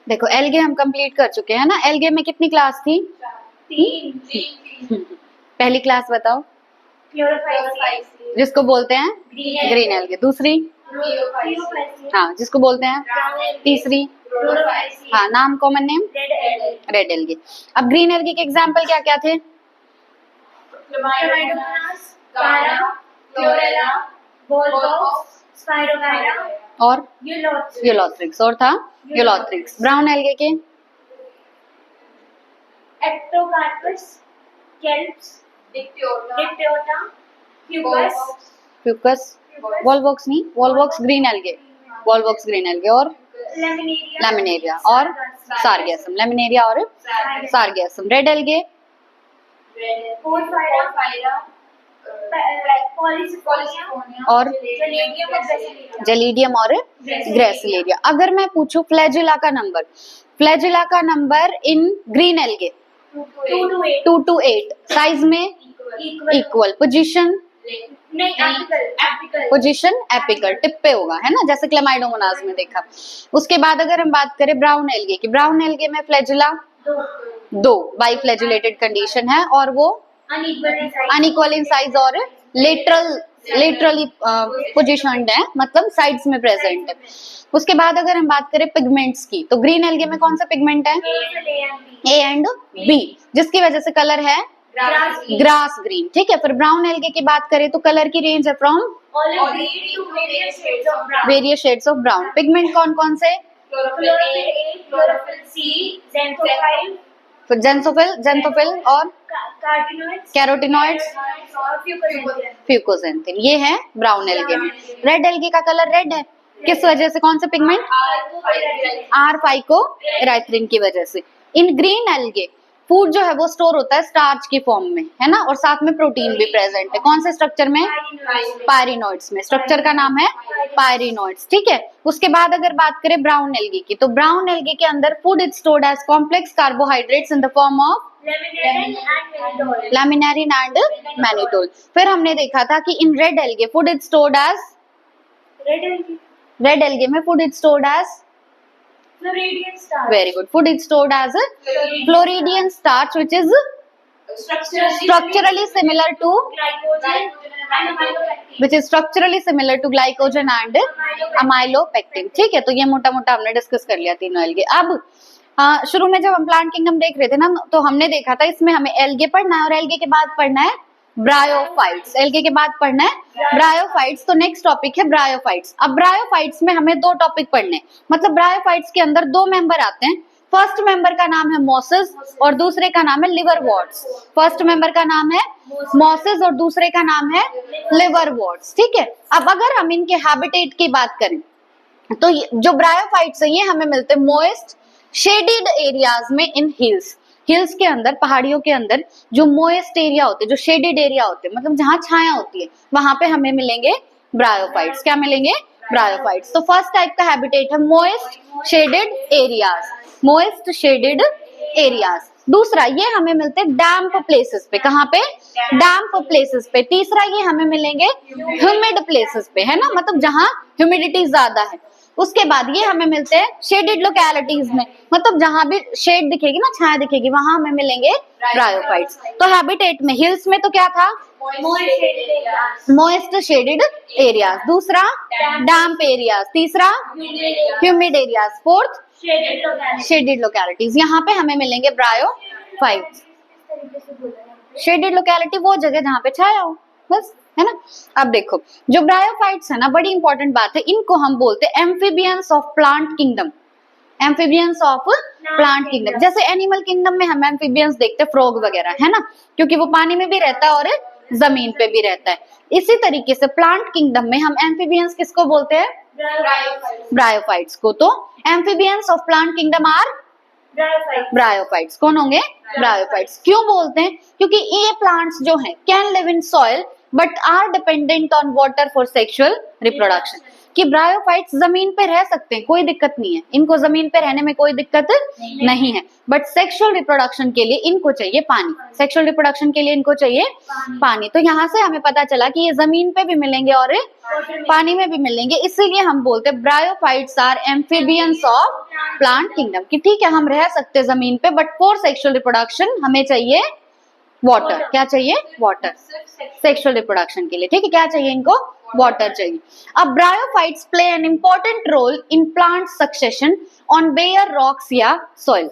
देखो एल्गे हम कंप्लीट कर चुके हैं ना। एल्गे में कितनी क्लास थी? 3। पहली क्लास बताओ। क्लोरोफाइसी, जिसको बोलते हैं ग्रीन एल्गे। दूसरी? क्लोरोफाइसी, हाँ, जिसको बोलते हैं। तीसरी? क्लोरोफाइसी, हाँ, नाम common name? Red algae, red algae. अब ग्रीन एल्गे के एग्जाम्पल क्या क्या थे? Chlamydomonas, Chara, Chlorella, Volvox, Spirogyra और यूलोथ्रिक्स। यूलोथ्रिक्स। और था यूलोथ्रिक्स। ब्राउन एल्गे के? Ectocarpus, kelps, Dictyota, Fucus, Fucus. Volvox नहीं, Volvox green algae. Volvox green algae. और लैमिनेरिया और सार्गेसम। लैमिनेरिया और Sargassum. Red algae? Porphyra, Polysiphonia और जलेडियम और बेसिलिया। जेलिडियम और ग्रेसिलेरिया। अगर मैं पूछूं फ्लैजिला का नंबर, फ्लैजिला का number in green algae 2 to 8, size में equal, position position apical, tip पे होगा, है ना, जैसे क्लेमाइडोमोनास में देखा। उसके बाद अगर हम बात करें ब्राउन एल्गे की, ब्राउन एल्गे में फ्लैजिला 2, बाइफ्लैजिलेटेड कंडीशन है और वो अनइक्वल इन साइज और लेटरली पोजिशन्ड है, मतलब साइड्स में प्रेजेंट है। उसके बाद अगर हम बात करें पिगमेंट्स की, तो ग्रीन एल्गे में कौन सा पिगमेंट है? ए एंड बी, जिसकी वजह से कलर है ग्रास ग्रीन। ठीक है। फिर ब्राउन एल्गे की बात करें तो कलर की रेंज है from various shades of brown. Pigment कौन कौन से? जेंथोफिल और कैरोटिनॉइड्स, फ्यूकोजेंथिन। ये है ब्राउन एल्गे में। रेड एल्गे का कलर रेड है, किस वजह से? कौन सा पिगमेंट? आर फाइकोएराइथ्रिन की वजह से। इन ग्रीन एल्गे फूड जो है वो स्टोर होता है स्टार्च की फॉर्म में, है ना, और साथ में प्रोटीन भी प्रेजेंट है। कौन से स्ट्रक्चर में? पायरिनोइड्स में। स्ट्रक्चर का नाम है पायरिनोइड्स। ठीक है। उसके बाद अगर बात करें ब्राउन एल्गे की, तो ब्राउन एल्गे के अंदर food is stored as complex carbohydrates in the form of laminarin and mannitol. फिर हमने देखा था कि in red algae food is stored as, red algae में food is stored as very good, food is stored as a Floridian starch which is structurally similar to glycogen and amylopectin। ठीक है। तो ये मोटा मोटा हमने डिस्कस कर लिया तीनों एल्गे। अब शुरू में जब हम प्लांट किंगडम देख रहे थे ना, तो हमने देखा था इसमें हमें एल्गे पढ़ना है और एल्गे के बाद पढ़ना है ब्रायोफाइट्स। एल्गे के बाद पढ़ना है ब्रायोफाइट्स। तो नेक्स्ट टॉपिक है ब्रायोफाइट्स। अब ब्रायोफाइट्स में हमें 2 टॉपिक पढ़ने, मतलब ब्रायोफाइट्स के अंदर 2 मेंबर आते हैं। फर्स्ट मेंबर का नाम है मोसेस और दूसरे का नाम है लिवरवर्ट्स। फर्स्ट मेंबर का नाम है मोसेस और दूसरे का नाम है लिवरवर्ट्स। ठीक है। अब अगर हम इनके हैबिटेट की बात करें, तो जो ब्रायोफाइट्स है ये हमें मिलते हैं मोइस्ट शेडेड एरियाज में इन हिल्स। हिल्स के अंदर, पहाड़ियों के अंदर जो मोइस्ट एरिया होते हैं, जो शेडेड एरिया होते हैं, मतलब जहां छाया होती है, वहां पे हमें मिलेंगे ब्रायोफाइट्स। क्या मिलेंगे? ब्रायोफाइट्स। तो फर्स्ट टाइप का हैबिटेट है moist shaded areas, moist shaded areas. दूसरा ये हमें मिलते हैं डैम्प प्लेसेस पे। कहाँ पे? डैम्प प्लेसेस पे। तीसरा ये हमें मिलेंगे ह्यूमिड प्लेसेस पे, है ना, मतलब जहां ह्यूमिडिटी ज्यादा है। उसके बाद ये हमें मिलते हैं शेडेड लोकेलिटीज में, मतलब जहां भी शेड दिखेगी ना, छाया दिखेगी, वहां हमें मिलेंगे ब्रायोफाइट्स। तो हैबिटेट में हिल्स में तो क्या था? Moist shaded areas. दूसरा डैम्प एरियाज। तीसरा humid areas. Fourth shaded localities. यहाँ पे हमें मिलेंगे ब्रायोफाइट्स। शेडेड लोकेलिटी वो जगह जहाँ पे छाया हो, बस, है ना। अब देखो जो ब्रायोफाइट्स है ना, बड़ी इंपॉर्टेंट बात है, इनको हम बोलते हैं amphibians of plant kingdom. Amphibians of plant kingdom. जैसे एनिमल किंगडम में हम एम्फीबियंस देखते हैं, फ्रॉग वगैरह, है ना, क्योंकि वो पानी में भी रहता है और जमीन पे भी रहता है। इसी तरीके से प्लांट किंगडम में हम एम्फीबियंस किसको बोलते हैं? ब्रायोफाइट्स को। तो amphibians of plant kingdom are bryophytes. कौन होंगे? ब्रायोफाइट्स। क्यों बोलते हैं? क्योंकि ये प्लांट्स जो हैं can live in soil but are dependent on water for sexual reproduction. कि ब्रायोफाइट्स जमीन पे रह सकते हैं, कोई दिक्कत नहीं है, इनको जमीन पे रहने में कोई दिक्कत नहीं है, बट सेक्सुअल रिप्रोडक्शन के लिए इनको चाहिए पानी, सेक्सुअल रिप्रोडक्शन के लिए इनको चाहिए पानी। तो यहाँ से हमें पता चला कि ये जमीन पे भी मिलेंगे और पानी में भी मिलेंगे, इसीलिए हम बोलते हैं bryophytes are amphibians of plant kingdom. कि ठीक है हम रह सकते हैं जमीन पे, बट फॉर सेक्सुअल रिप्रोडक्शन हमें चाहिए वाटर। क्या चाहिए? वाटर, सेक्सुअल रिप्रोडक्शन के लिए। ठीक है, क्या चाहिए इनको? वाटर चाहिए। अब bryophytes play an important role in plant succession on bare rocks या सॉइल।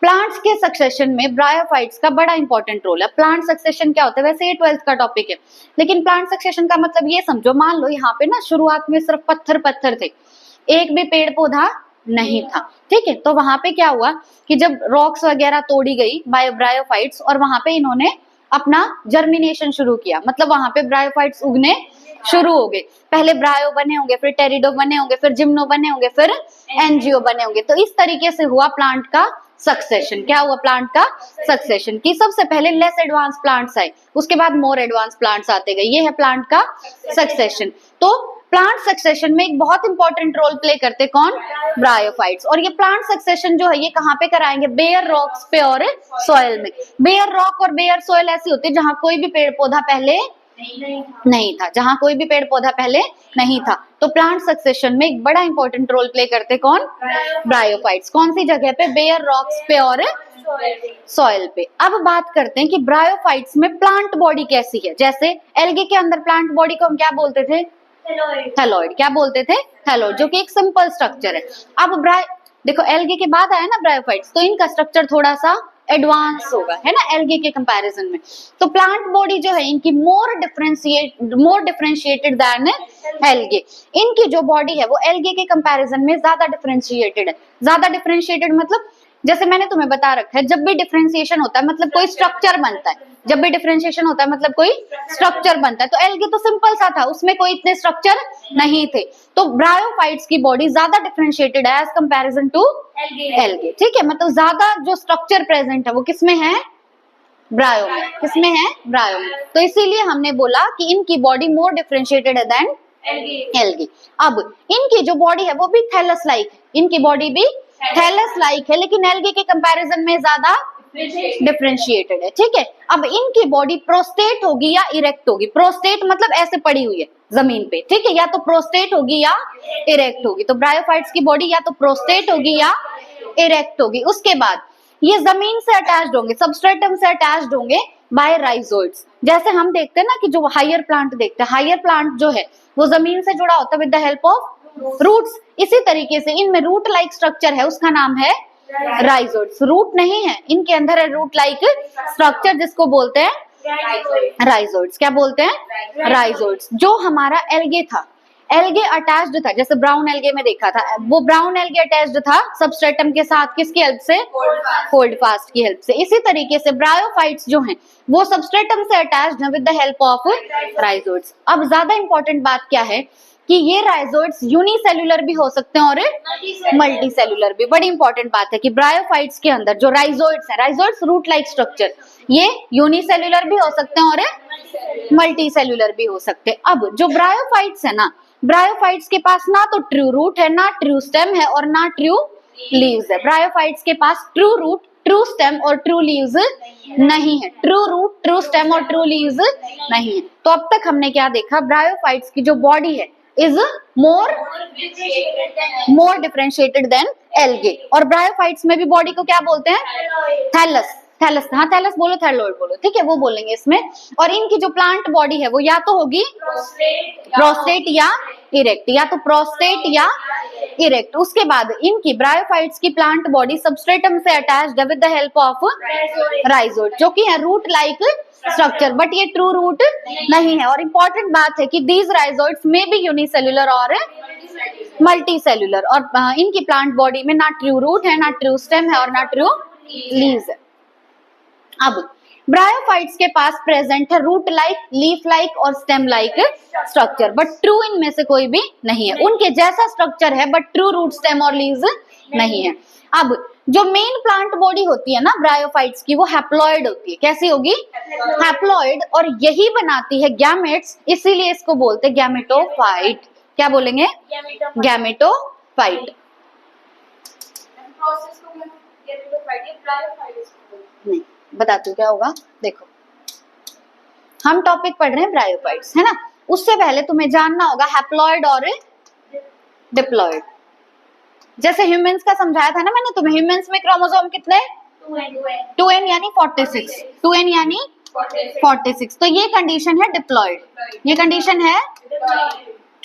प्लांट्स के सक्सेशन में ब्रायोफाइट्स का बड़ा इंपॉर्टेंट रोल है। प्लांट सक्सेशन क्या होता है? वैसे ये 12th का टॉपिक है, लेकिन प्लांट सक्सेशन का मतलब ये समझो, मान लो यहाँ पे ना शुरुआत में सिर्फ पत्थर पत्थर थे, एक भी पेड़ पौधा नहीं था। ठीक है, तो वहां पे क्या हुआ कि जब रॉक्स वगैरह तोड़ी गई बाय ब्रायोफाइट्स और वहां पे इन्होंने अपना जर्मिनेशन शुरू किया, मतलब वहां पे ब्रायोफाइट्स उगने शुरू हो गए। पहले ब्रायो बने होंगे, फिर टेरिडो बने होंगे, फिर जिम्नो बने होंगे, फिर एनजीओ बने होंगे। तो इस तरीके से हुआ प्लांट का सक्सेशन। क्या हुआ? प्लांट का सक्सेशन। की सबसे पहले लेस एडवांस प्लांट्स आए, उसके बाद मोर एडवांस प्लांट्स आते गए। ये है प्लांट का सक्सेशन। तो प्लांट सक्सेशन में एक बहुत इंपॉर्टेंट रोल प्ले करते कौन? ब्रायोफाइट्स। और ये प्लांट सक्सेशन जो है ये कहाँ पे कराएंगे? बेयर रॉक्स पे और सॉइल में। बेयर रॉक और बेयर सॉइल ऐसी होती है जहां कोई भी पेड़ पौधा पहले नहीं था, जहां कोई भी पेड़ पौधा पहले नहीं था। तो प्लांट सक्सेशन में एक बड़ा इंपॉर्टेंट रोल प्ले करते कौन? ब्रायोफाइट्स। कौन सी जगह पे? बेयर रॉक्स पे और सॉइल पे। अब बात करते हैं कि ब्रायोफाइट्स में प्लांट बॉडी कैसी है। जैसे एल्गे के अंदर प्लांट बॉडी को हम क्या बोलते थे? थैलॉइड। क्या बोलते थे? थैलॉइड, जो कि एक सिंपल स्ट्रक्चर है। अब देखो एल्गे के बाद आया ना ब्रायोफाइट्स, तो इनका स्ट्रक्चर थोड़ा सा एडवांस होगा, है ना, एल्गे के कंपैरिजन में। तो प्लांट बॉडी जो है इनकी मोर डिफरेंशिएटेड देन एल्गे। इनकी जो बॉडी है वो एल्गे के कंपैरिजन में ज्यादा डिफरेंशिएटेड है। ज्यादा डिफरेंशिएटेड मतलब जैसे मैंने तुम्हें बता रखा है, जब भी डिफरेंशिएशन होता है मतलब कोई स्ट्रक्चर बनता है। जब भी डिफरेंशिएशन होता है मतलब कोई स्ट्रक्चर बनता है। तो एल्गे तो सिंपल सा था, उसमें कोई इतने स्ट्रक्चर नहीं थे। तो ब्रायोफाइट्स की बॉडी ज्यादा डिफरेंशिएटेड है एज कंपैरिजन टू एल्गे। ठीक है, मतलब ज्यादा जो स्ट्रक्चर प्रेजेंट है वो किसमें है? ब्रायो में। किसमें है? ब्रायो में। तो इसीलिए हमने बोला कि इनकी बॉडी मोर डिफरेंशिएटेड है देन एल्गे। अब इनकी जो बॉडी है वो भी थैलस लाइक है, इनकी बॉडी भी थैलस लाइक है, लेकिन एल्गे के कंपैरिजन में ज्यादा डिफरेंशिएटेड है। ठीक है, अब इनकी बॉडी प्रोस्टेट होगी या इरेक्ट होगी। प्रोस्टेट मतलब ऐसे पड़ी हुई है जमीन पे। ठीक है, या तो प्रोस्टेट होगी या इरेक्ट होगी। तो ब्रायोफाइट्स की बॉडी या तो प्रोस्टेट होगी या इरेक्ट होगी। उसके बाद ये जमीन से अटैच्ड होंगे, सबस्ट्रेटम से अटैच्ड होंगे बाय राइजोइड्स। जैसे हम देखते हैं ना कि जो हायर प्लांट देखते हैं, हायर प्लांट जो है वो जमीन से जुड़ा होता है with the help of roots. इसी तरीके से इनमें रूट लाइक स्ट्रक्चर है, उसका नाम है राइजोइड्स। रूट नहीं है, इनके अंदर है रूट लाइक स्ट्रक्चर जिसको बोलते हैं राइजोइड्स। क्या बोलते हैं? राइजोइड्स। जो हमारा एल्गे था, एल्गे अटैच्ड था, जैसे ब्राउन एल्गे में देखा था, वो ब्राउन एल्गे अटैच्ड था सबस्ट्रेटम के साथ। किसकी हेल्प से? होल्डफास्ट की हेल्प से। इसी तरीके से ब्रायोफाइट्स जो हैं वो सबस्ट्रेटम से अटैच्ड है with the help of rhizoids. अब ज्यादा इंपॉर्टेंट बात क्या है कि ये राइजोइड्स यूनिसेल्युलर भी हो सकते हैं और मल्टी सेल्युलर भी। बड़ी इंपॉर्टेंट बात है कि ब्रायोफाइट्स के अंदर जो राइजोइड्स है, राइजोइड्स रूट लाइक स्ट्रक्चर, ये यूनिसेल्युलर भी हो सकते हैं और मल्टी सेल्युलर भी हो सकते हैं। अब जो ब्रायोफाइट्स है ना, ब्रायोफाइट्स के पास ना तो ट्रू रूट है, ना ट्रू स्टेम है और ना ट्रू लीव्स है। ब्रायोफाइट्स के पास ट्रू रूट, ट्रू स्टेम और ट्रू लीव्स नहीं है। ट्रू रूट, ट्रू स्टेम और ट्रू लीव्स नहीं है। तो अब तक हमने क्या देखा? ब्रायोफाइट्स की जो बॉडी है is more differentiated than algae। और ब्रायोफाइट्स में भी बॉडी को क्या बोलते हैं? थैलस। थैलस, हाँ थैलस बोलो, थैलोइड बोलो, ठीक है, वो बोलेंगे इसमें। और इनकी जो प्लांट बॉडी है वो या तो होगी प्रोस्टेट या इरेक्ट, या तो प्रोस्टेट या इरेक्ट। उसके बाद इनकी ब्रायोफाइट्स की प्लांट बॉडी सबस्ट्रेटम से अटैच्ड है with the help of rhizoid, जो कि है रूट लाइक स्ट्रक्चर, बट ये ट्रू रूट नहीं है। और इंपॉर्टेंट बात है कि दीज राइजोइड्स में भी यूनिसेल्युलर और मल्टी सेल्युलर। और इनकी प्लांट बॉडी में ना ट्रू रूट है, ना ट्रू स्टेम है और ना ट्रू लीव्स है। अब ब्रायोफाइट्स के पास प्रेजेंट है रूट लाइक, लीफ लाइक और stem like structure, but true इनमें से कोई भी नहीं है। उनके जैसा स्ट्रक्चर है बट ट्रू रूट, स्टेम और लीव्स नहीं है। अब जो मेन प्लांट बॉडी होती है ना ब्रायोफाइट्स की, वो हैप्लॉइड होती है। कैसी होगी? हैप्लॉइड। और यही बनाती है गैमेट्स, इसीलिए इसको बोलते हैं गैमेटोफाइट। क्या बोलेंगे? गैमेटोफाइट। प्रोसेस को मैं गैमेटोफाइट या ब्रायोफाइट इसको बोलते नहीं, बताती हूँ क्या होगा। देखो, हम टॉपिक पढ़ रहे हैं ब्रायोफाइट्स, है ना। उससे पहले तुम्हें जानना होगा हैप्लॉइड और डिप्लॉइड। जैसे ह्यूमंस का समझाया था ना मैंने तुम्हें, ह्यूमंस में क्रोमोसोम कितने? 2n यानी 46, 2n यानी 46। तो ये कंडीशन है डिप्लॉइड, ये कंडीशन है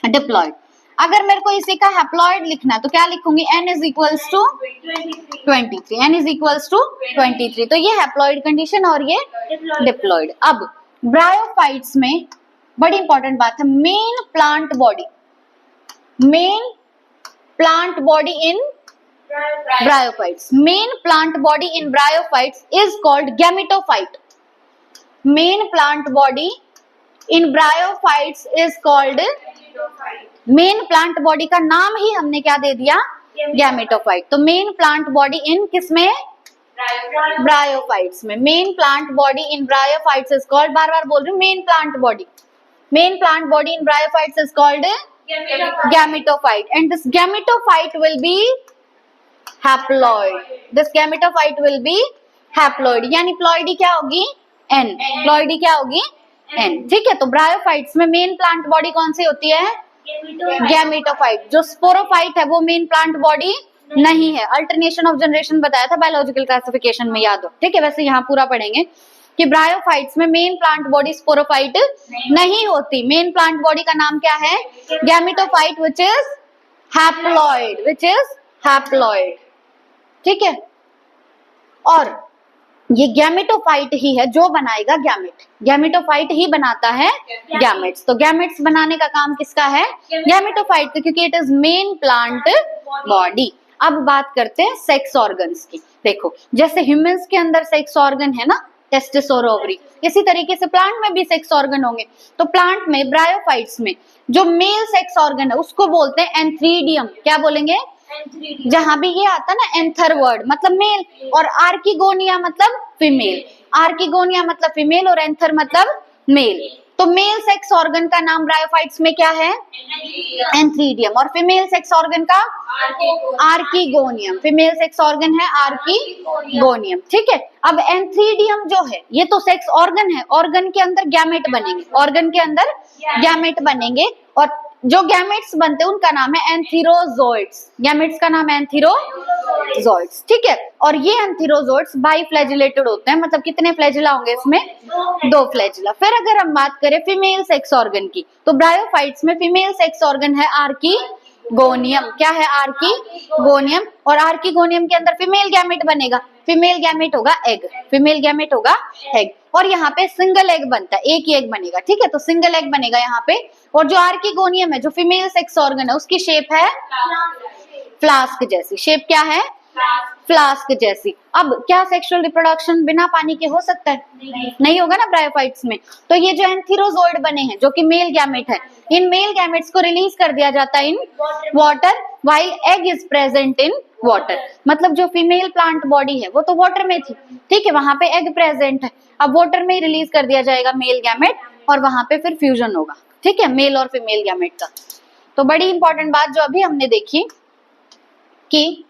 डिप्लॉइड। अगर मेरे को इसी का हैप्लॉइड लिखना है तो क्या लिखूंगी? n is equals to 23, n is equals to 23। तो ये हैप्लॉइड कंडीशन और ये डिप्लॉइड। अब ब्रायोफाइट्स में बड़ी इंपॉर्टेंट बात है, main plant body, main plant body in bryophytes, main plant body in bryophytes is called gametophyte. Main plant body in bryophytes is called, main plant body का नाम ही हमने क्या दे दिया? गैमेटोफाइट। तो मेन प्लांट बॉडी इन किसमें? Bryophytes में। Main plant body in bryophytes is called, बार बार बोल रही हूँ, main plant body, main plant body in bryophytes is called gametophyte, and this gametophyte will be haploid. This gametophyte will be haploid, यानी ploidy क्या होगी? n। Ploidy क्या होगी? n। ठीक है, तो ब्रायोफाइट्स में मेन प्लांट बॉडी कौन सी होती है? गैमेटोफाइट। जो स्पोरोफाइट है वो मेन प्लांट बॉडी नहीं है। अल्टरनेशन ऑफ जनरेशन बताया था बायोलॉजिकल क्लासिफिकेशन में, याद हो। ठीक है, वैसे यहाँ पूरा पढ़ेंगे कि ब्रायोफाइट्स में मेन प्लांट बॉडी स्पोरोफाइट नहीं होती। मेन प्लांट बॉडी का नाम क्या है? Gametophyte, which is haploid, which is haploid. ठीक है, और ये गैमेटोफाइट ही है जो बनाएगा गैमेट। गैमेटोफाइट ही बनाता है गैमेट्स। तो गैमेट्स बनाने का काम किसका है? गैमेटोफाइट का, क्योंकि it is main plant body. अब बात करते हैं सेक्स ऑर्गन्स की। देखो, जैसे ह्यूमंस के अंदर सेक्स ऑर्गन है ना, टेस्टिस और ओवरी, इसी तरीके से प्लांट में भी सेक्स ऑर्गन होंगे। तो प्लांट में, ब्रायोफाइट्स में जो मेल सेक्स ऑर्गन है उसको बोलते हैं एंथ्रीडियम। क्या बोलेंगे? जहां भी ये आता ना एंथर वर्ड मतलब मेल, और आर्किगोनिया मतलब फीमेल। आर्किगोनिया मतलब फीमेल और एंथर मतलब मेल। तो मेल सेक्स ऑर्गन का नाम ब्रायोफाइट्स में क्या है? एंथ्रीडियम। और फीमेल सेक्स ऑर्गन का आर्किगोनियम। फीमेल सेक्स ऑर्गन है आर्किगोनियम। ठीक है, अब एंथ्रीडियम जो है ये तो सेक्स ऑर्गन है, ऑर्गन के अंदर गैमेट बनेंगे, ऑर्गन के अंदर गैमेट बनेंगे, और जो गैमेट्स बनते हैं उनका नाम है एंथीरोजोइड्स। गैमेट्स का नाम है एंथीरोजोइड्स। ठीक है, और ये एंथीरोजोइड्स बाइफ्लैजिलेटेड होते हैं, मतलब कितने फ्लैजिला होंगे इसमें? 2 फ्लैजिला। फिर अगर हम बात करें फीमेल सेक्स ऑर्गन की, तो ब्रायोफाइट्स में फीमेल सेक्स ऑर्गन है आर्किगोनियम। क्या है? आर्किगोनियम। और आर्किगोनियम के अंदर फीमेल गैमेट बनेगा, फीमेल गैमेट होगा एग, फीमेल गैमेट होगा एग। और यहाँ पे सिंगल एग बनता है, एक ही एग बनेगा। ठीक है, तो सिंगल एग बनेगा यहाँ पे। और जो आर्किगोनियम है, जो फीमेल सेक्स ऑर्गन है, उसकी शेप है फ्लास्क जैसी। शेप क्या है? फ्लास्क जैसी। अब क्या सेक्सुअल रिप्रोडक्शन बिना पानी के हो सकता है? नहीं होगा ना ब्रायोफाइट्स में। तो ये जो एंथीरोजोइड बने हैं जो कि मेल गैमेट है, इन मेल गैमेट्स को रिलीज कर दिया जाता है in water, while egg is present in water. मतलब जो फीमेल प्लांट बॉडी है वो तो वाटर में थी, ठीक है, वहां पे एग प्रेजेंट है, अब वाटर में ही रिलीज कर दिया जाएगा मेल गैमेट, और वहां पे फिर फ्यूजन होगा। ठीक है, मेल और फीमेल गैमेट का। तो बड़ी इंपॉर्टेंट बात जो अभी हमने देखी कि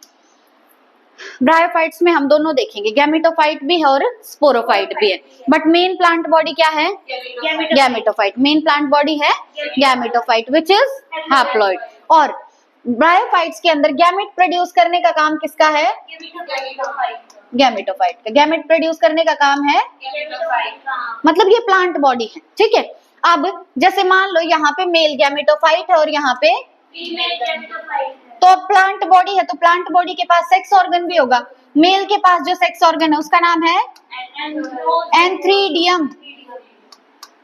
ब्रायोफाइट्स में हम दोनों देखेंगे, गैमेटोफाइट भी है और स्पोरोफाइट भी है, बट मेन प्लांट बॉडी क्या है? गैमेटोफाइट। मेन प्लांट बॉडी है गैमेटोफाइट, विच इज हैप्लॉइड। और ब्रायोफाइट्स के अंदर गैमेट प्रोड्यूस करने का काम किसका है? गैमेटोफाइट का। गैमेट प्रोड्यूस करने का काम है, मतलब ये प्लांट बॉडी है। ठीक है, अब जैसे मान लो यहाँ पे मेल गैमेटोफाइट है और यहाँ पे फीमेल गैमेटोफाइट है। तो प्लांट बॉडी है, तो प्लांट बॉडी के पास सेक्स ऑर्गन भी होगा। मेल के पास जो सेक्स ऑर्गन है उसका नाम है एंथ्रीडियम।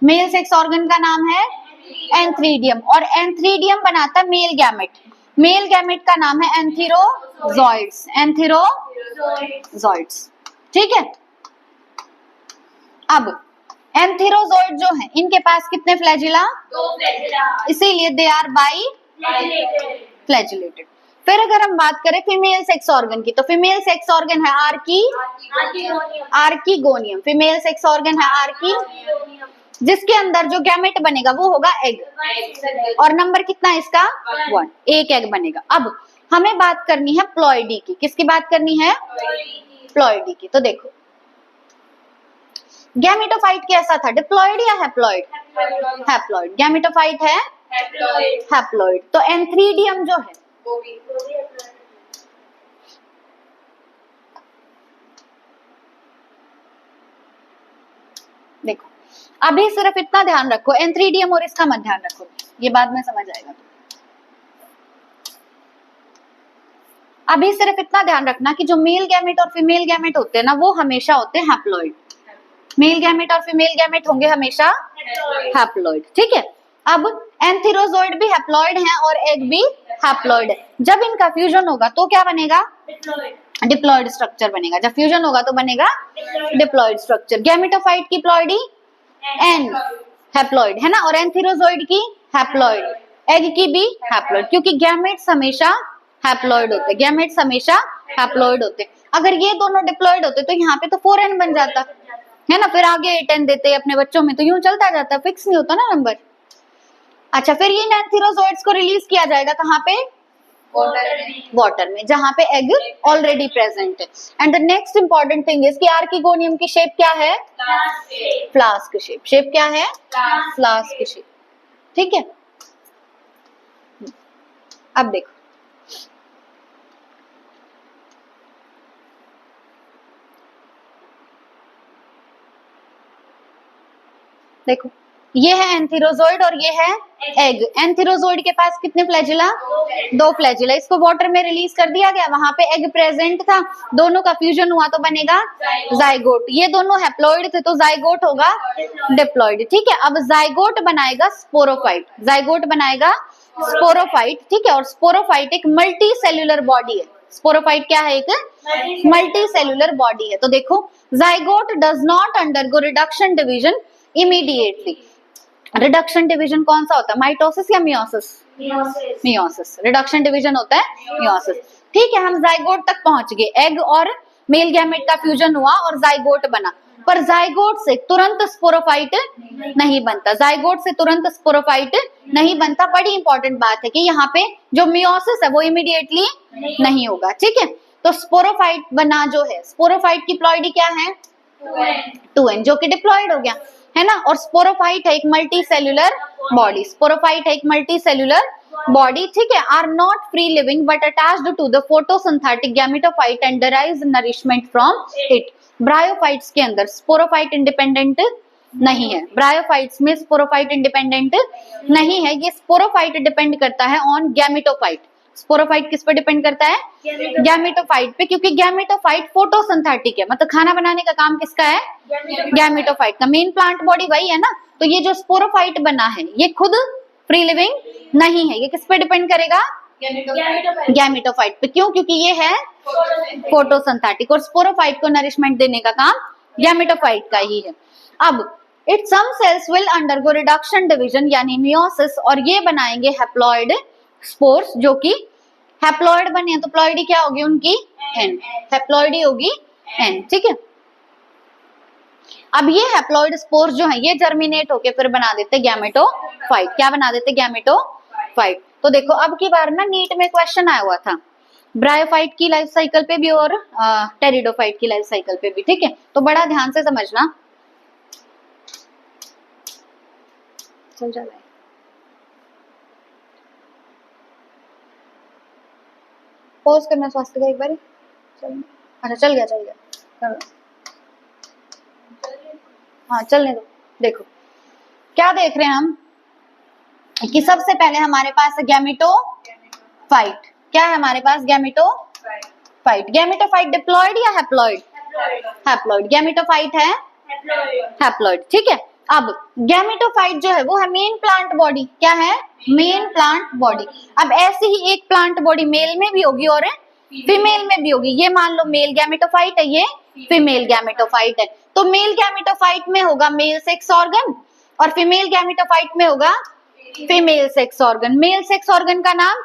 मेल सेक्स ऑर्गन का नाम है एंथ्रीडियम, और एंथ्रीडियम बनाता है मेल गैमेट। मेल गैमेट का नाम है एंथीरोजोइड्स। एंथीरोजोइड्स। ठीक है, अब एंथीरोजोइड जो है इनके पास कितने फ्लैजिला? 2 फ्लैजिला। इसीलिए दे आर बाई फ्लैजिलेटेड। फिर अगर हम बात करें फीमेल सेक्स ऑर्गन की, तो फीमेल सेक्स ऑर्गन है आर्कीगोनियम। फीमेल सेक्स ऑर्गन है आर्कीगोनियम। जिसके अंदर जो गैमेट बनेगा वो होगा एग, और नंबर कितना है इसका 1, एक एग बनेगा। अब हमें बात करनी है प्लॉइडी की। किसकी बात करनी है? प्लॉइडी की। तो देखो गैमेटोफाइट कैसा था, डिप्लॉइड या हैप्लॉइड? हैप्लॉइड। गैमेटोफाइट है हैप्लॉइड। तो एंथ्रीडियम जो है देखो, अभी सिर्फ इतना ध्यान रखो, एंथ्रीडियम और इसका मत ध्यान रखो, ये बाद में समझ आएगा। अभी सिर्फ इतना ध्यान रखना कि जो मेल गैमेट और फीमेल गैमेट होते हैं ना, वो हमेशा होते हैं हैप्लॉइड। मेल गैमेट और फीमेल गैमेट होंगे हमेशा हैप्लॉइड, ठीक है। अब एंथेरोजोइड भी हैप्लॉइड है और एग भी हैप्लॉइड है। जब इनका फ्यूजन होगा तो क्या बनेगा? डिप्लॉइड स्ट्रक्चर बनेगा। जब फ्यूजन होगा तो बनेगा डिप्लॉइड स्ट्रक्चर। गैमेटोफाइट की प्लॉइडी एन हैप्लॉइड है ना, और एंथेरोजोइड की हैप्लॉइड, एग की भी हैप्लॉइड, क्योंकि गैमेट्स हमेशा हैप्लॉइड होते हैं। गैमेट्स हमेशा हैप्लॉइड होते हैं। अगर ये दोनों डिप्लॉइड होते तो यहाँ पे तो 4n बन जाता है ना, फिर आगे 8n देते अपने बच्चों में, तो यूं चलता जाता, फिक्स नहीं होता ना नंबर। अच्छा, फिर ये एंथेरोजोइड्स को रिलीज किया जाएगा कहाँ पे? वाटर में, जहां पे एग ऑलरेडी प्रेजेंट है। And the next important thing is कि आर्कीगोनियम की शेप क्या है? Flask shape. शेप क्या है? फ्लास्क शेप, ठीक है। अब देखो, देखो ये है एंथेरोजोइड और ये है एग। एंथेरोजोइड के पास कितने फ्लैजिला? 2 फ्लैजिला। इसको वाटर में रिलीज कर दिया गया, वहां पे एग प्रेजेंट था, दोनों का फ्यूजन हुआ तो बनेगा जाइगोट। ये दोनों हैप्लॉइड थे तो जाइगोट होगा डिप्लॉइड, ठीक है। अब जाइगोट बनाएगा स्पोरोफाइट। जाइगोट बनाएगा स्पोरोफाइट, ठीक है। और स्पोरोफाइट एक मल्टी सेल्यूलर बॉडी है। स्पोरोफाइट क्या है? एक मल्टी सेल्यूलर बॉडी है। तो देखो, zygote does not undergo reduction division immediately. Reduction division कौन सा होता है? माइटोसिस या मियोसिस? मियोसिस। रिडक्शन डिवीजन होता है मियोसिस, ठीक है। हम जाइगोट तक पहुंच गए, एग और मेल गैमेट का फ्यूजन हुआ और जाइगोट बना, पर जाइगोट से तुरंत स्पोरोफाइट नहीं बनता। जाइगोट से तुरंत स्पोरोफाइट नहीं बनता। बड़ी इंपॉर्टेंट बात है कि यहाँ पे जो मियोसिस है वो इमीडिएटली नहीं होगा, ठीक है। तो स्पोरोफाइट बना जो है, स्पोरोफाइट की प्लॉइडी क्या है? 2n, जो कि डिप्लॉइड हो गया है ना। और स्पोरोफाइट है एक मल्टी सेल्यूलर बॉडी। स्पोरोफाइट है एक मल्टी सेल्यूलर बॉडी, ठीक है। Are not free living but attached to the photosynthetic gametophyte and derives nourishment from it. Bryophytes के अंदर स्पोरोफाइट इंडिपेंडेंट नहीं है। ब्रायोफाइट्स में स्पोरोफाइट इंडिपेंडेंट नहीं है। ये स्पोरोफाइट डिपेंड करता है ऑन गैमेटोफाइट। स्पोरोफाइट किस पे डिपेंड करता है? गैमेटोफाइट पे, क्योंकि गैमेटोफाइट फोटोसिंथेटिक है, मतलब खाना बनाने का काम किसका है? गैमेटोफाइट का। मेन प्लांट बॉडी वही है ना। तो ये जो स्पोरोफाइट बना है ये खुद फ्री लिविंग नहीं है, ये किस पे डिपेंड करेगा? गैमेटोफाइट पे। क्यों? क्योंकि ये है फोटोसिंथेटिक और स्पोरोफाइट को नरिशमेंट देने का काम गैमेटोफाइट का ही है। अब it some cells will undergo reduction division यानी मियोसिस, और ये बनाएंगे हैप्लॉइड स्पोर्स, जो कि हैप्लॉइड बने तो प्लॉइडी क्या होगी उनकी? एन। हैप्लॉइडी होगी एन, ठीक है। अब ये हैप्लॉइड स्पोर्स जो है ये जर्मिनेट होके फिर बना देते गैमेटोफाइट। क्या बना देते? गैमेटोफाइट। तो देखो, अब की बार ना नीट में क्वेश्चन आया हुआ था ब्रायोफाइट की लाइफ साइकिल पे भी और टेरिडोफाइट की लाइफ साइकिल पे भी, ठीक है। तो बड़ा ध्यान से समझना। चल जा रहा है, पॉज करना स्वास्थ्य का एक बार। चल, अच्छा चल गया। हाँ चलने दो। देखो क्या देख रहे हैं हम कि सबसे पहले हमारे पास है गैमेटोफाइट। क्या है हमारे पास? गैमेटोफाइट। गैमेटोफाइट डिप्लॉइड या हैप्लॉइड? हैप्लॉइड। गैमेटोफाइट है हैप्लॉइड, ठीक है। अब गैमेटोफाइट जो है वो है मेन प्लांट बॉडी। क्या है? Main plant body. अब ऐसी ही एक प्लांट बॉडी मेल में भी होगी और फीमेल में भी होगी। ये मान लो मेल गैमेटोफाइट है, ये फीमेल गैमेटोफाइट है। तो मेल गैमेटोफाइट में होगा मेल सेक्स ऑर्गन और फीमेल गैमेटोफाइट में होगा female sex organ. Male sex organ का नाम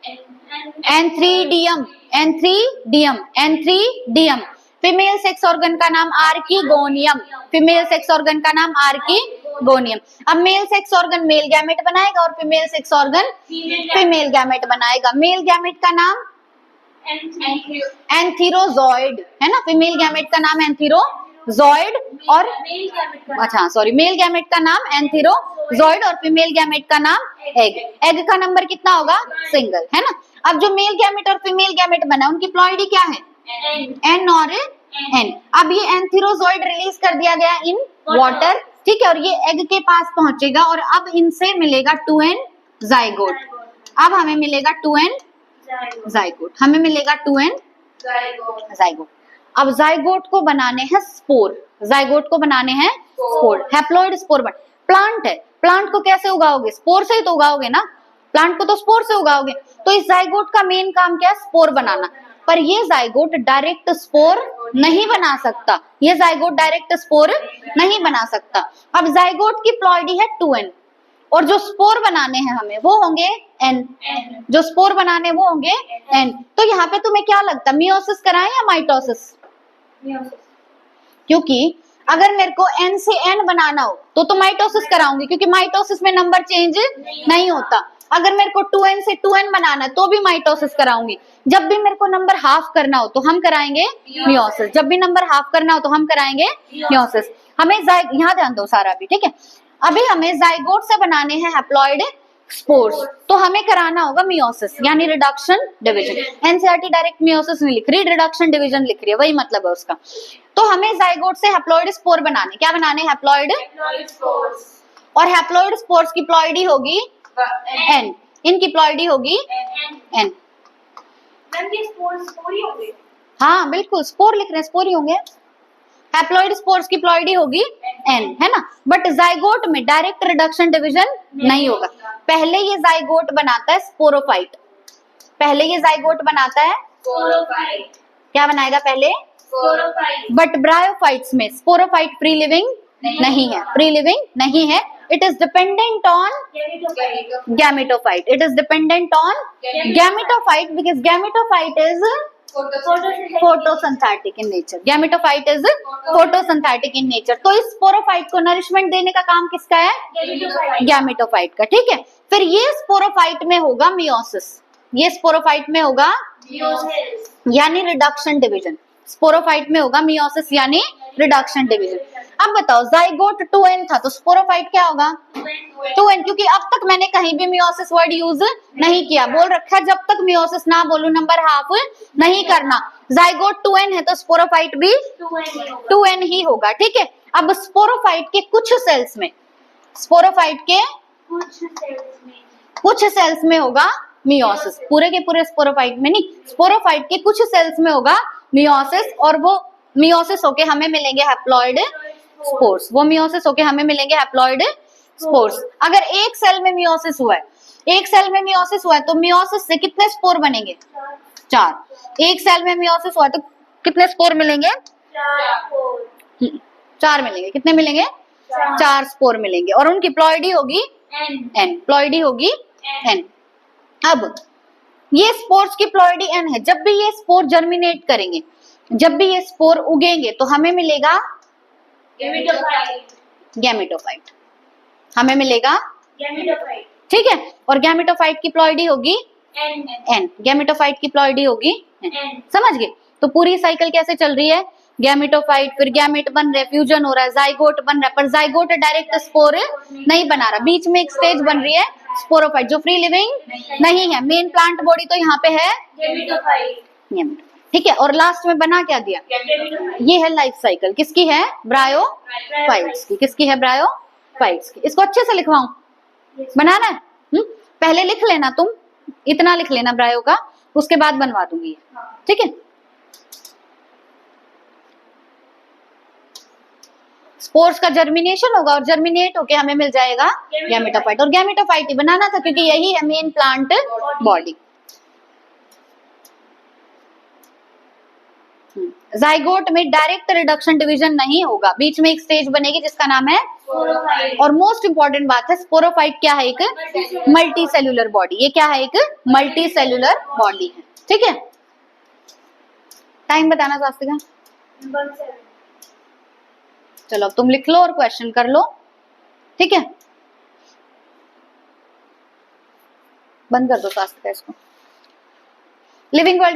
antheridium, antheridium, antheridium. Female sex organ का नाम आर्किगोनियम, फीमेल सेक्स ऑर्गन का नाम आर्किगोनियम। अब male sex organ male gamete बनाएगा और female sex organ female gamete बनाएगा। मेल गैमेट का नाम एंथीरोजॉइड है ना, फीमेल गैमेट का नाम एंथीरोजॉइड और अच्छा सॉरी मेल गैमेट का नाम एंथीरोजॉइड और फीमेल गैमेट का नाम एग। एग का नंबर कितना होगा? सिंगल, है ना। अब जो मेल गैमेट और फीमेल गैमेट बना उनकी प्लॉइडी क्या है? एन और एन। अब ये एंथीरोजॉइड रिलीज कर दिया गया इन वाटर, ठीक है, और ये एग के पास पहुंचेगा और अब इनसे मिलेगा 2n जाइगोट। अब हमें मिलेगा 2n जाइगोट, हमें मिलेगा 2n जाइगोट। अब जाइगोट को बनाने हैं स्पोर, जाइगोट को बनाने हैं स्पोर, हैप्लॉइड स्पोर बन। प्लांट है, प्लांट को कैसे उगाओगे? स्पोर से ही तो उगाओगे ना, प्लांट को तो स्पोर से उगाओगे। तो इस जाइगोट का मेन काम क्या है? स्पोर बनाना। पर ये जाइगोट डायरेक्ट स्पोर नहीं बना सकता, ये जाइगोट डायरेक्ट स्पोर नहीं बना सकता। अब जाइगोट की प्लॉइडी है 2n और जो स्पोर बनाने हैं हमें वो होंगे n, जो स्पोर बनाने वो होंगे n। तो यहाँ पे तुम्हें क्या लगता है, मियोसिस कराएं या माइटोसिस? क्योंकि अगर मेरे को n से n बनाना हो तो माइटोसिस कराऊंगी, क्योंकि माइटोसिस में नंबर चेंज नहीं होता। अगर मेरे को 2n से 2n बनाना है तो भी माइटोसिस कराऊंगी। जब भी मेरे को नंबर हाफ करना हो तो हम कराएंगे मियोसिस, जब भी नंबर हाफ करना हो तो हम कराएंगे मियोसिस। हमें यहाँ ध्यान दो सारा भी, ठीक है। अभी हमें जाइगोट से बनाने हैं हैप्लॉइड स्पोर्स, तो हमें कराना होगा मियोसिस यानी reduction division. NCERT direct meiosis नहीं लिख रही, रिडक्शन डिवीजन लिख रही है, वही मतलब है उसका। तो हमें जाइगोट से हैप्लॉइड स्पोर बनाने, क्या बनाने? Haploid spores. और हैप्लॉइड स्पोर्स की प्लॉइडी होगी n, इनकी प्लॉइडी होगी n। हाँ बिल्कुल, स्पोर लिख रहे हैं, स्पोर ही होंगे। हैप्लॉइड स्पोर्स की प्लॉइडी होगी n, है ना। बट जाइगोट में डायरेक्ट रिडक्शन डिवीजन नहीं होगा। पहले ये जाइगोट बनाता है स्पोरोफाइट, पहले ये जाइगोट बनाता है स्पोरोफाइट। क्या बनाएगा पहले? स्पोरोफाइट। बट ब्रायोफाइट्स में स्पोरोफाइट फ्री लिविंग नहीं है, फ्री लिविंग नहीं है। It is dependent on gametophyte. It is dependent on gametophyte because gametophyte is photosynthetic in nature. Gametophyte is photosynthetic in nature. तो इस स्पोरोफाइट को नरिशमेंट देने का काम किसका है? गैमेटोफाइट का, ठीक है। फिर ये स्पोरोफाइट में होगा मियोसिस, ये स्पोरोफाइट में होगा यानी रिडक्शन डिवीजन, स्पोरोफाइट में होगा मियोसिस यानी रिडक्शन डिवीजन। अब बताओ जाइगोट 2n था तो स्पोरोफाइट क्या होगा? 2n, क्योंकि अब तक मैंने कहीं भी मियोसिस वर्ड यूज नहीं किया, बोल रखा है जब तक मियोसिस ना बोलूं नंबर हाफ नहीं करना। जाइगोट 2n है तो स्पोरोफाइट भी 2n ही होगा, ठीक है। अब स्पोरोफाइट के कुछ सेल्स में, स्पोरोफाइट के कुछ सेल्स में होगा मियोसिस, पूरे के पूरे स्पोरोफाइट में नहीं, स्पोरोफाइट के कुछ सेल्स में होगा मियोसिस और वो मियोसिस होके हमें मिलेंगे हैप्लॉइड स्पोर्स, वो मियोसिस होके हमें मिलेंगे हैप्लॉइड स्पोर्स। अगर एक सेल में मियोसिस हुआ है, एक सेल में मियोसिस हुआ है तो मियोसिस से कितने स्पोर बनेंगे? 4। एक सेल में मियोसिस हुआ है तो कितने स्पोर मिलेंगे? 4 मिलेंगे। कितने मिलेंगे? 4 स्पोर मिलेंगे और उनकी प्लॉइडी होगी n, प्लॉइडी होगी n। अब ये स्पोर्स की प्लॉइडी n है। जब भी ये स्पोर जर्मिनेट करेंगे, जब भी ये स्पोर उगेंगे तो हमें मिलेगा गैमेटोफाइट, हमें मिलेगा गैमेटोफाइट, ठीक है। और गैमेटोफाइट की प्लॉइडी होगी n, गैमेटोफाइट की प्लॉइडी होगी n। समझ गए? तो पूरी साइकिल कैसे चल रही है? गैमेटोफाइट, फिर गैमेट बन रहे, फ्यूजन हो रहा है, जाइगोट बन रहा है, पर जाइगोट डायरेक्ट स्पोर नहीं बना रहा, बीच में एक स्टेज बन रही है स्पोरोफाइट जो फ्री लिविंग नहीं है। मेन प्लांट बॉडी तो यहाँ पे है गैमेटोफाइट, ठीक है। और लास्ट में बना क्या दिया? ये है लाइफ साइकिल, किसकी है? ब्रायोफाइट्स की। किसकी है? ब्रायोफाइट्स की। इसको अच्छे से लिखवाऊं, बनाना है? पहले लिख लेना, तुम इतना लिख लेना ब्रायो का, उसके बाद बनवा दूंगी, ठीक है। स्पोर्स का जर्मिनेशन होगा और जर्मिनेट होके हमें मिल जाएगा गैमेटोफाइट, और गैमेटोफाइट ही बनाना था क्योंकि यही है मेन प्लांट बॉडी। जाइगोट में डायरेक्ट रिडक्शन डिवीजन नहीं होगा, बीच में एक स्टेज बनेगी जिसका नाम है स्पोरोफाइट। और मोस्ट इंपॉर्टेंट बात है स्पोरोफाइट क्या है, एक मल्टी सेल्यूलर बॉडी। ये क्या है, एक मल्टी सेल्यूलर बॉडी है, ठीक है। टाइम बताना स्वास्तिका। नंबर 7। चलो अब तुम लिख लो और क्वेश्चन कर लो, ठीक है। बंद कर दो स्वास्तिका इसको। Living world